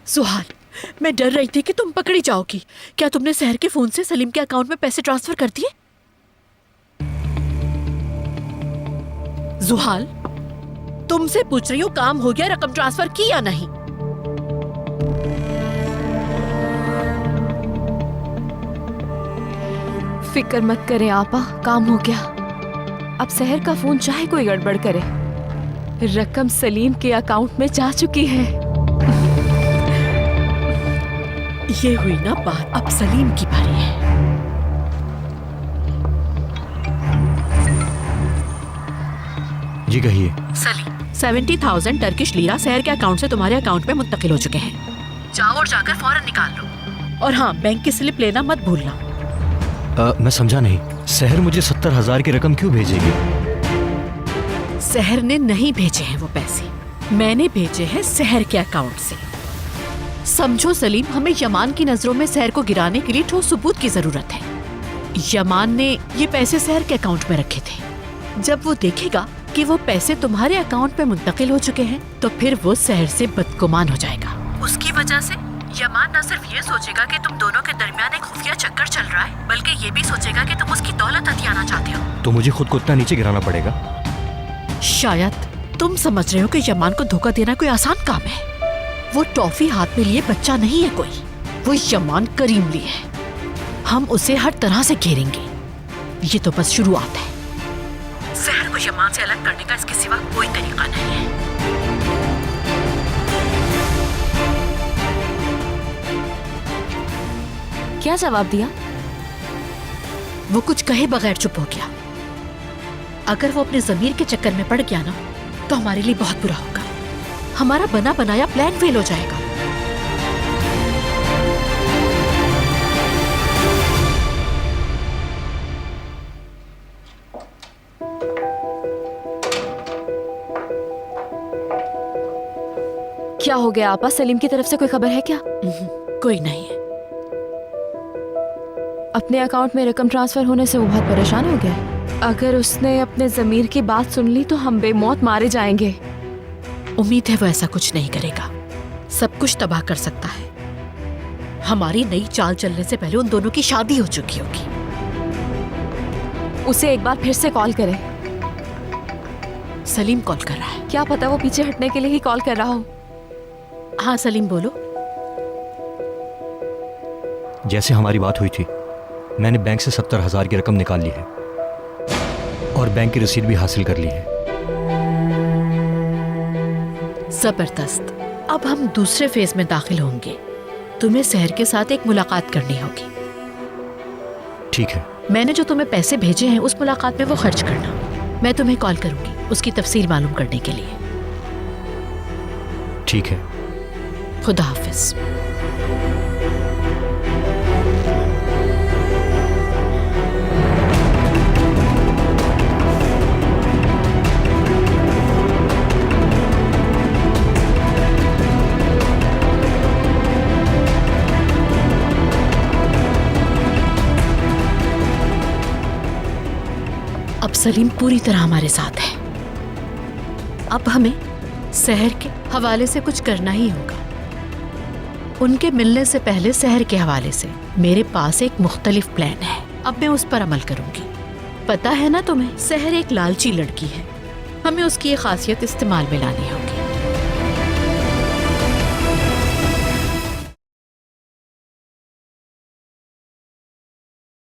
सुहाल, मैं डर रही थी कि तुम पकड़ी जाओगी। क्या तुमने सहर के फोन से सलीम के अकाउंट में पैसे ट्रांसफर कर दिए? जुहाल, तुमसे पूछ रही हूँ, काम हो गया, रकम ट्रांसफर की या नहीं? फिक्र मत करें आपा, काम हो गया। अब सहर का फोन चाहे कोई गड़बड़ करे, रकम सलीम के अकाउंट में जा चुकी है। ये हुई ना बात, अब सलीम की बारी है। जी कहिए। सलीम, 70,000 टर्किश लीरा सहर के अकाउंट से तुम्हारे अकाउंट में मुंतकिल हो चुके हैं। जाओ और जाकर फौरन निकाल लो। और हाँ, बैंक की स्लिप लेना मत भूलना। मैं समझा नहीं, सहर मुझे 70,000 की रकम क्यों भेजेगी? सहर ने नहीं भेजे हैं वो पैसे, मैंने भेजे हैं सहर के अकाउंट से। समझो सलीम, हमें यमान की नजरों में सहर को गिराने के लिए ठोस सबूत की जरूरत है। यमान ने ये पैसे सहर के अकाउंट में रखे थे। जब वो देखेगा कि वो पैसे तुम्हारे अकाउंट में मुंतकिल हो चुके हैं, तो फिर वो सहर से बदगुमान हो जाएगा। उसकी वजह से यमान न सिर्फ ये सोचेगा कि तुम दोनों के दरमियान एक खुफिया चक्कर चल रहा है, बल्कि ये भी सोचेगा कि तुम उसकी दौलत हथियाना चाहते हो। तो मुझे खुद को इतना नीचे गिराना पड़ेगा? शायद तुम समझ रहे हो कि यमान को धोखा देना कोई आसान काम है। वो टॉफी हाथ में लिए बच्चा नहीं है कोई, वो यमान करीम ली है। हम उसे हर तरह से घेरेंगे। ये तो बस शुरुआत है। सहर को यमान से अलग करने का इसके सिवा कोई तरीका नहीं है। क्या जवाब दिया? वो कुछ कहे बगैर चुप हो गया। अगर वो अपने जमीर के चक्कर में पड़ गया ना, तो हमारे लिए बहुत बुरा होगा। हमारा बना बनाया प्लान फेल हो जाएगा। क्या हो गया आपा, सलीम की तरफ से कोई खबर है क्या? कोई नहीं है। अपने अकाउंट में रकम ट्रांसफर होने से वो बहुत परेशान हो गया। अगर उसने अपने जमीर की बात सुन ली तो हम बेमौत मारे जाएंगे। उम्मीद है वो ऐसा कुछ नहीं करेगा। सब कुछ तबाह कर सकता है। हमारी नई चाल चलने से पहले उन दोनों की शादी हो चुकी होगी। उसे एक बार फिर से कॉल करें। सलीम कॉल कर रहा है। क्या पता वो पीछे हटने के लिए ही कॉल कर रहा हो। हाँ सलीम, बोलो। जैसे हमारी बात हुई थी, मैंने बैंक से 70,000 की रकम निकाल ली है और बैंक की रसीद भी हासिल कर ली है। जबरदस्त। अब हम दूसरे फेज में दाखिल होंगे। तुम्हें सहर के साथ एक मुलाकात करनी होगी। ठीक है। मैंने जो तुम्हें पैसे भेजे हैं उस मुलाकात में वो खर्च करना। मैं तुम्हें कॉल करूंगी उसकी तफसील मालूम करने के लिए। ठीक है। खुदा हाफिज। अब सलीम पूरी तरह हमारे साथ है। अब हमें सहर के हवाले से कुछ करना ही होगा। उनके मिलने से पहले सहर के हवाले से मेरे पास एक मुख्तलिफ प्लान है। अब मैं उस पर अमल करूंगी। पता है ना तुम्हें, सहर एक लालची लड़की है। हमें उसकी ये खासियत इस्तेमाल में लानी होगी।